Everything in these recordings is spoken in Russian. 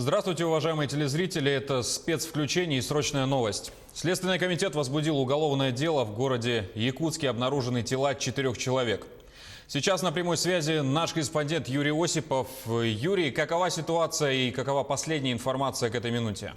Здравствуйте, уважаемые телезрители. Это спецвключение и срочная новость. Следственный комитет возбудил уголовное дело в городе Якутске. Обнаружены тела 4 человек. Сейчас на прямой связи наш корреспондент Юрий Осипов. Юрий, какова ситуация и какова последняя информация к этой минуте?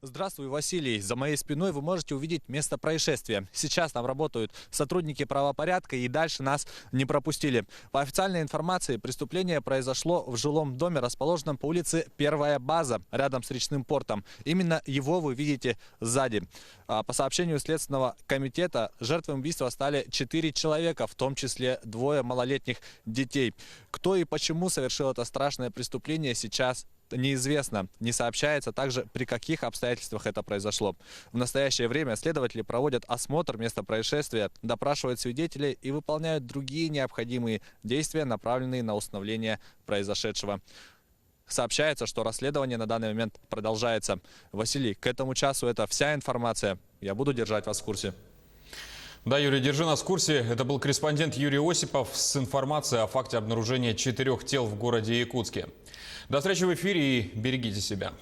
Здравствуй, Василий. За моей спиной вы можете увидеть место происшествия. Сейчас там работают сотрудники правопорядка и дальше нас не пропустили. По официальной информации, преступление произошло в жилом доме, расположенном по улице Первая база, рядом с речным портом. Именно его вы видите сзади. По сообщению Следственного комитета, жертвами убийства стали 4 человека, в том числе 2 малолетних детей. Кто и почему совершил это страшное преступление, сейчас неизвестно. Не сообщается также, при каких обстоятельствах это произошло. В настоящее время следователи проводят осмотр места происшествия, допрашивают свидетелей и выполняют другие необходимые действия, направленные на установление произошедшего. Сообщается, что расследование на данный момент продолжается. Василий, к этому часу это вся информация. Я буду держать вас в курсе. Да, Юрий, держи нас в курсе. Это был корреспондент Юрий Осипов с информацией о факте обнаружения 4 тел в городе Якутске. До встречи в эфире и берегите себя.